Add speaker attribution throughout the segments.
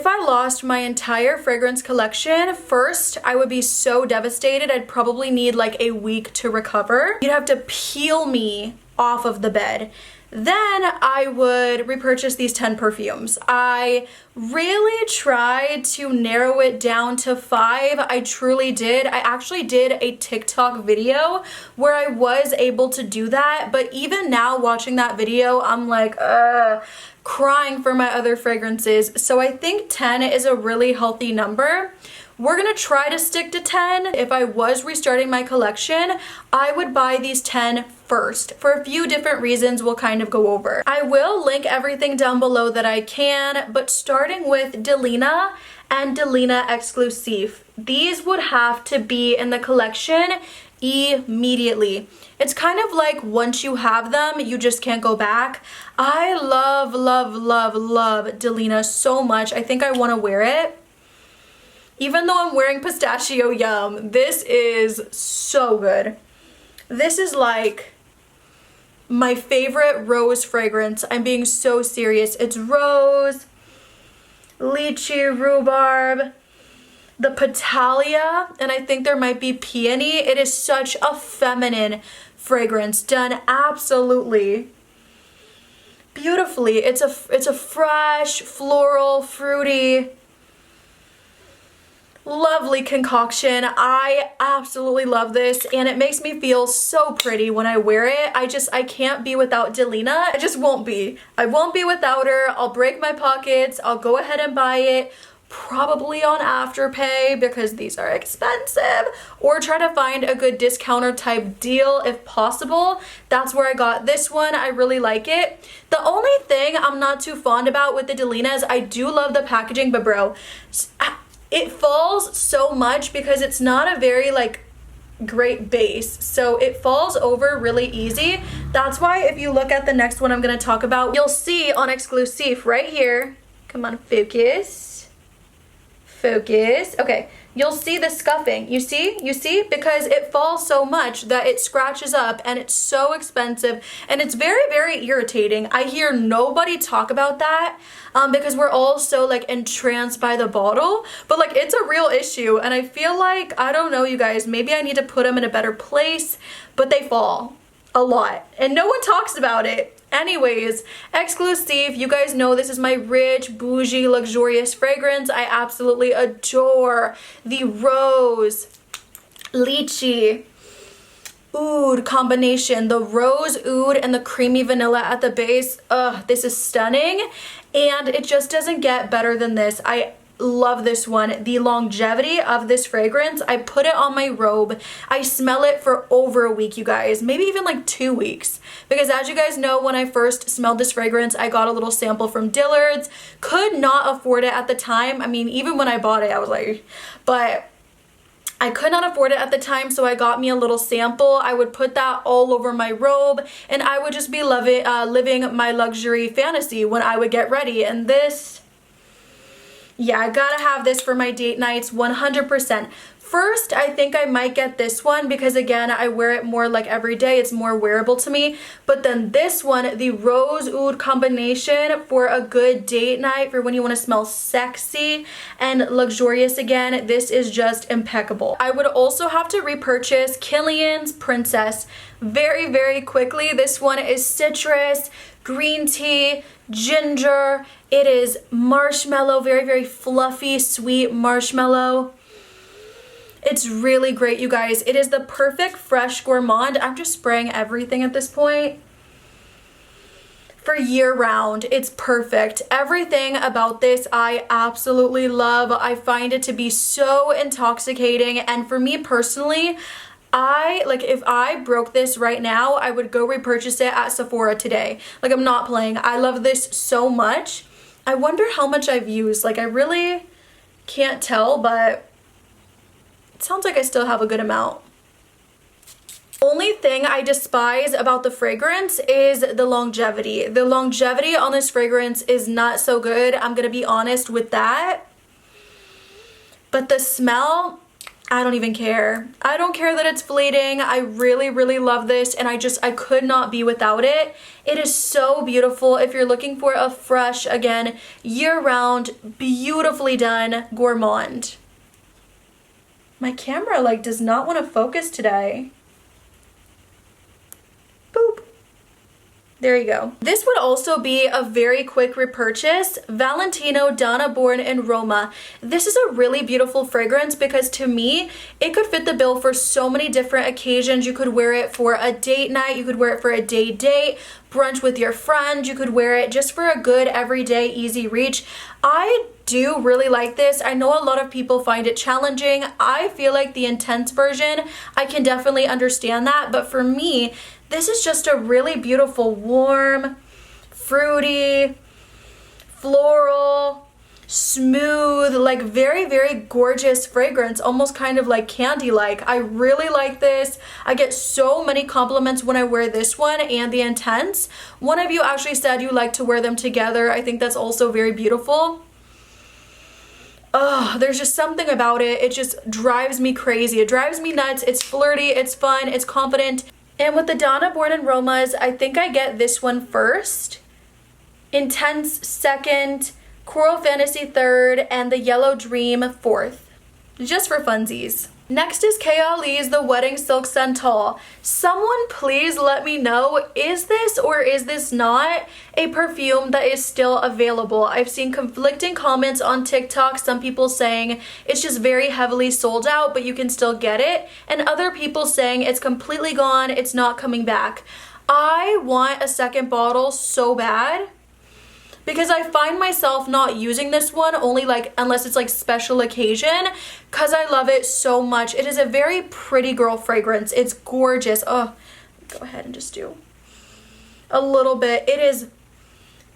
Speaker 1: If I lost my entire fragrance collection, first, I would be so devastated. I'd probably need like a week to recover. You'd have to peel me off of the bed. Then I would repurchase these 10 perfumes. I really tried to narrow it down to 5. I truly did. I actually did a TikTok video where I was able to do that, but even now watching that video, I'm like, crying for my other fragrances. So I think 10 is a really healthy number. We're gonna try to stick to 10. If I was restarting my collection, I would buy these 10 first for a few different reasons we'll kind of go over. I will link everything down below that I can, but starting with Delina and Delina Exclusive. These would have to be in the collection immediately. It's kind of like once you have them, you just can't go back. I love, love, love, love Delina so much. I think I want to wear it. Even though I'm wearing Pistachio Yum, this is so good. This is like my favorite rose fragrance. I'm being so serious. It's rose, lychee, rhubarb, the Petalia, and I think there might be peony. It is such a feminine fragrance, done absolutely beautifully. It's a fresh, floral, fruity, lovely concoction. I absolutely love this, and it makes me feel so pretty when I wear it. I can't be without Delina. I just won't be. I won't be without her. I'll break my pockets. I'll go ahead and buy it, probably on Afterpay because these are expensive, or try to find a good discounter type deal if possible. That's where I got this one. I really like it. The only thing I'm not too fond about with the Delina is I do love the packaging, but bro, it falls so much because it's not a very like great base, so it falls over really easy. That's why if you look at the next one I'm going to talk about, you'll see on Exclusive right here, come on, focus, okay, you'll see the scuffing. You see, because it falls so much that it scratches up, and it's so expensive, and it's very, very irritating. I hear nobody talk about that because we're all so like entranced by the bottle, but like it's a real issue, and I feel like, I don't know, you guys, maybe I need to put them in a better place, but they fall a lot and no one talks about it. Anyways, Exclusive, you guys know this is my rich, bougie, luxurious fragrance. I absolutely adore the rose, lychee, oud combination. The rose, oud, and the creamy vanilla at the base. This is stunning, and it just doesn't get better than this. I love this one. The longevity of this fragrance, I put it on my robe. I smell it for over a week, you guys, maybe even like 2 weeks, because as you guys know, when I first smelled this fragrance, I got a little sample from Dillard's. Could not afford it at the time. I mean, even when I bought it, I was like, but I could not afford it at the time, so I got me a little sample. I would put that all over my robe, and I would just be living my luxury fantasy when I would get ready. And this, yeah, I gotta have this for my date nights, 100%. First, I think I might get this one because, again, I wear it more like every day. It's more wearable to me. But then this one, the rose oud combination for a good date night, for when you want to smell sexy and luxurious again, this is just impeccable. I would also have to repurchase Kilian's Princess very, very quickly. This one is citrus, green tea, ginger. It is marshmallow, very, very fluffy, sweet marshmallow. It's really great, you guys. It is the perfect fresh gourmand. I'm just spraying everything at this point. For year round, it's perfect. Everything about this I absolutely love. I find it to be so intoxicating, and for me personally, if I broke this right now, I would go repurchase it at Sephora today. Like, I'm not playing. I love this so much. I wonder how much I've used. Like, I really can't tell, but it sounds like I still have a good amount. Only thing I despise about the fragrance is the longevity. The longevity on this fragrance is not so good. I'm gonna be honest with that. But the smell, I don't even care. I don't care that it's fleeting. I really, really love this, and I could not be without it. It is so beautiful. If you're looking for a fresh, again, year-round, beautifully done gourmand. My camera, like, does not want to focus today. Boop. There you go. This would also be a very quick repurchase. Valentino Donna Born in Roma. This is a really beautiful fragrance because to me, it could fit the bill for so many different occasions. You could wear it for a date night. You could wear it for a day date, brunch with your friend. You could wear it just for a good everyday easy reach. I do really like this. I know a lot of people find it challenging. I feel like the intense version, I can definitely understand that. But for me, this is just a really beautiful, warm, fruity, floral, smooth, like very, very gorgeous fragrance, almost kind of like candy-like. I really like this. I get so many compliments when I wear this one and the Intense. One of you actually said you like to wear them together. I think that's also very beautiful. Oh, there's just something about it. It just drives me crazy. It drives me nuts. It's flirty, it's fun, it's confident. And with the Donna Born in Romas, I think I get this one first, Intense second, Coral Fantasy third, and the Yellow Dream fourth. Just for funsies. Next is Kay Ali's The Wedding Silk Santal. Someone please let me know, is this or is this not a perfume that is still available? I've seen conflicting comments on TikTok, some people saying it's just very heavily sold out, but you can still get it, and other people saying it's completely gone, it's not coming back. I want a second bottle so bad, because I find myself not using this one only like unless it's like special occasion, because I love it so much. It is a very pretty girl fragrance. It's gorgeous. Oh, go ahead and just do a little bit. It is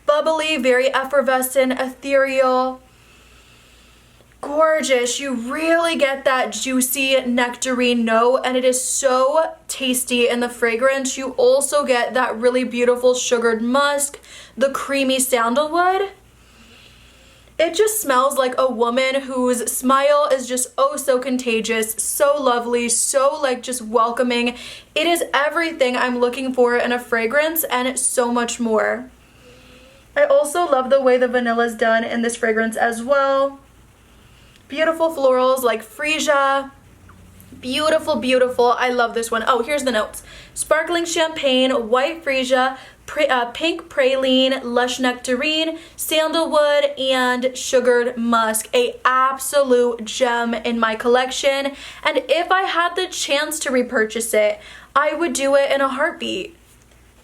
Speaker 1: bubbly, very effervescent, ethereal, gorgeous. You really get that juicy nectarine note, and it is so tasty in the fragrance. You also get that really beautiful sugared musk, the creamy sandalwood. It just smells like a woman whose smile is just oh so contagious, so lovely, so like just welcoming. It is everything I'm looking for in a fragrance, and it's so much more. I also love the way the vanilla is done in this fragrance as well. Beautiful florals like freesia. Beautiful, beautiful. I love this one. Oh, here's the notes. Sparkling champagne, white freesia, pink praline, lush nectarine, sandalwood, and sugared musk. A absolute gem in my collection. And if I had the chance to repurchase it, I would do it in a heartbeat.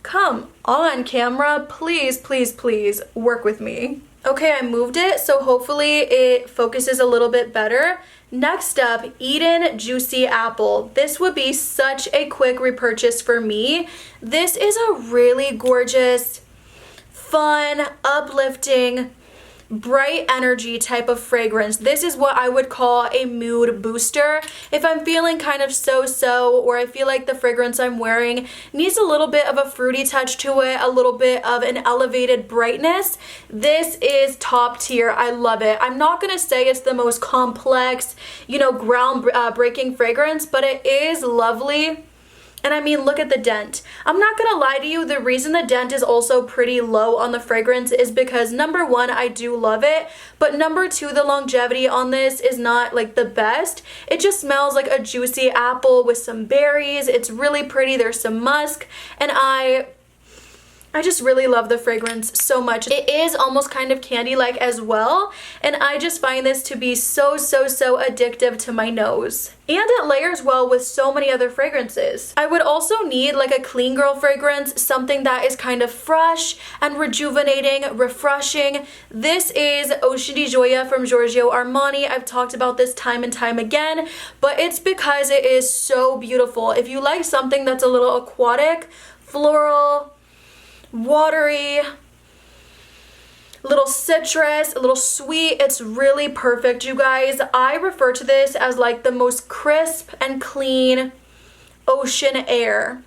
Speaker 1: Come on, camera. Please, please, please work with me. Okay, I moved it, so hopefully it focuses a little bit better. Next up, Eden Juicy Apple. This would be such a quick repurchase for me. This is a really gorgeous, fun, uplifting, bright energy type of fragrance. This is what I would call a mood booster. If I'm feeling kind of so-so, or I feel like the fragrance I'm wearing needs a little bit of a fruity touch to it, a little bit of an elevated brightness, this is top tier. I love it. I'm not gonna say it's the most complex, you know, ground-breaking fragrance, but it is lovely. And I mean, look at the dent. I'm not gonna lie to you, the reason the dent is also pretty low on the fragrance is because number one, I do love it, but number two, the longevity on this is not like the best. It just smells like a juicy apple with some berries. It's really pretty, there's some musk, and I just really love the fragrance so much. It is almost kind of candy-like as well, and I just find this to be so addictive to my nose. And it layers well with so many other fragrances. I would also need like a clean girl fragrance, something that is kind of fresh and rejuvenating, refreshing. This is Ocean di Gioia from Giorgio Armani. I've talked about this time and time again, but it's because it is so beautiful. If you like something that's a little aquatic, floral, watery, a little citrus, a little sweet, it's really perfect, you guys. I refer to this as like the most crisp and clean ocean air.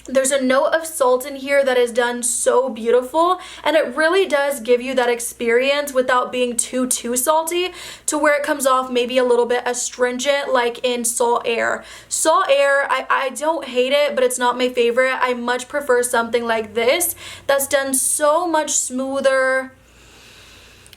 Speaker 1: There's a note of salt in here that is done so beautiful, and it really does give you that experience without being too salty, to where it comes off maybe a little bit astringent like in Salt Air. Salt Air, I don't hate it, but it's not my favorite. I much prefer something like this that's done so much smoother.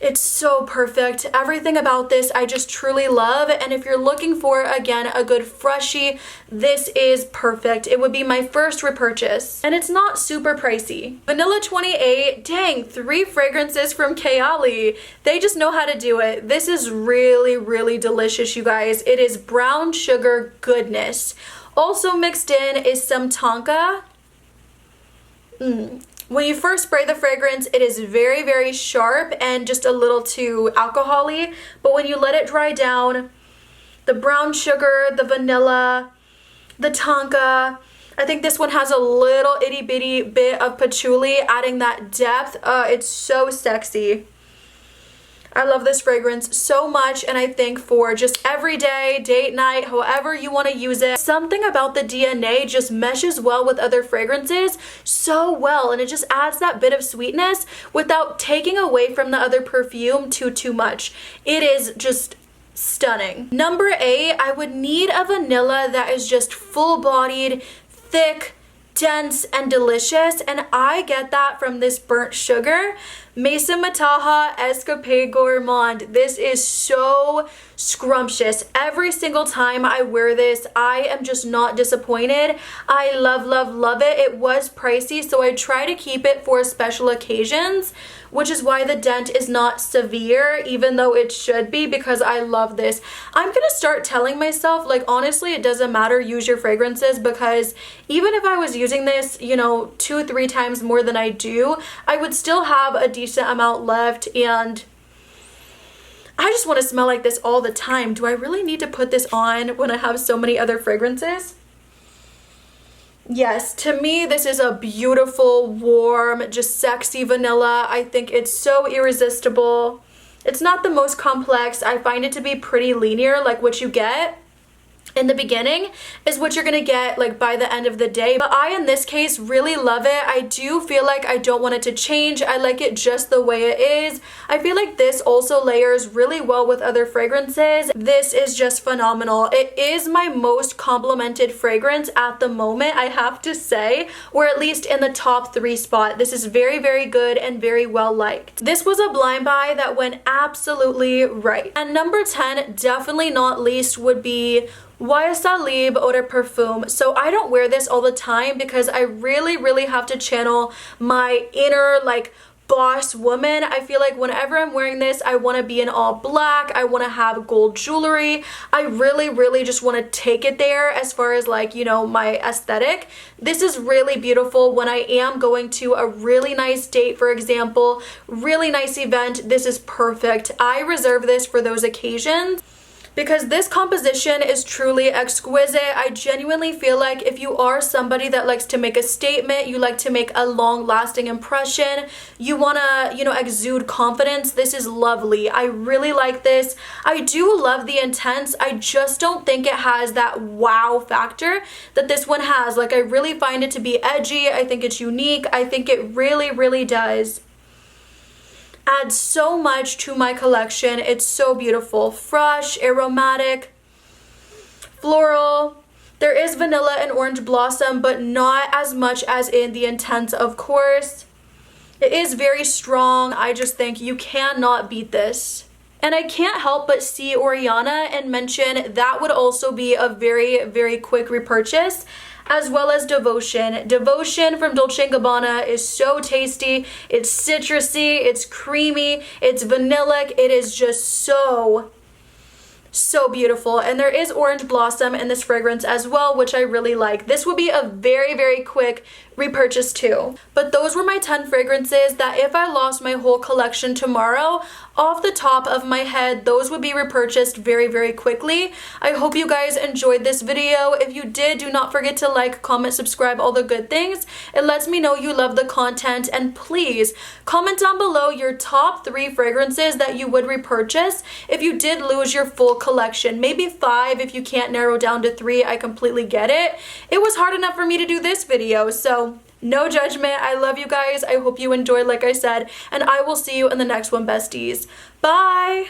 Speaker 1: It's so perfect. Everything about this I just truly love, and if you're looking for, again, a good freshie, this is perfect. It would be my first repurchase, and it's not super pricey. Vanilla 28, dang, 3 fragrances from Kayali. They just know how to do it. This is really delicious, you guys. It is brown sugar goodness. Also mixed in is some tonka. When you first spray the fragrance, it is very sharp and just a little too alcohol-y, but when you let it dry down, the brown sugar, the vanilla, the tonka, I think this one has a little itty bitty bit of patchouli, adding that depth. It's so sexy. I love this fragrance so much, and I think for just everyday, date night, however you want to use it, something about the DNA just meshes well with other fragrances so well, and it just adds that bit of sweetness without taking away from the other perfume too much. It is just stunning. Number 8, I would need a vanilla that is just full-bodied, thick, dense, and delicious, and I get that from this burnt sugar. Mason Mataha Escapade Gourmand. This is so scrumptious. Every single time I wear this, I am just not disappointed. I love it. It was pricey, so I try to keep it for special occasions, which is why the dent is not severe, even though it should be, because I love this. I'm gonna start telling myself, like, honestly, it doesn't matter, use your fragrances, because even if I was using this, you know, 2-3 times more than I do, I would still have a decent amount left, and I just want to smell like this all the time. Do I really need to put this on when I have so many other fragrances? Yes, to me, this is a beautiful, warm, just sexy vanilla. I think it's so irresistible. It's not the most complex. I find it to be pretty linear, like what you get in the beginning is what you're gonna get like by the end of the day, but I in this case really love it. I do feel like I don't want it to change. I like it just the way it is. I feel like this also layers really well with other fragrances. This is just phenomenal. It is my most complimented fragrance at the moment, I have to say, or at least in the top 3 spot. This is very good and very well liked. This was a blind buy that went absolutely right. And number 10, definitely not least, would be YSL Eau de Perfume. So I don't wear this all the time because I really have to channel my inner like boss woman. I feel like whenever I'm wearing this, I want to be in all black. I want to have gold jewelry. I really just want to take it there as far as like, you know, my aesthetic. This is really beautiful when I am going to a really nice date, for example, really nice event. This is perfect. I reserve this for those occasions, because this composition is truly exquisite. I genuinely feel like if you are somebody that likes to make a statement, you like to make a long-lasting impression, you want to, you know, exude confidence, this is lovely. I really like this. I do love the Intense. I just don't think it has that wow factor that this one has. Like, I really find it to be edgy. I think it's unique. I think it really does adds so much to my collection. It's so beautiful. Fresh, aromatic, floral. There is vanilla and orange blossom, but not as much as in the Intense, of course. It is very strong. I just think you cannot beat this. And I can't help but see Oriana and mention that would also be a very quick repurchase, as well as Devotion. Devotion from Dolce & Gabbana is so tasty. It's citrusy, it's creamy, it's vanillic. It is just so beautiful. And there is orange blossom in this fragrance as well, which I really like. This would be a very quick repurchase too. But those were my 10 fragrances that if I lost my whole collection tomorrow, off the top of my head, those would be repurchased very quickly. I hope you guys enjoyed this video. If you did, do not forget to like, comment, subscribe, all the good things. It lets me know you love the content, and please comment down below your top 3 fragrances that you would repurchase if you did lose your full collection collection. Maybe 5 if you can't narrow down to 3. I completely get it. It was hard enough for me to do this video, so no judgment. I love you guys. I hope you enjoyed, like I said, and I will see you in the next one, besties. Bye!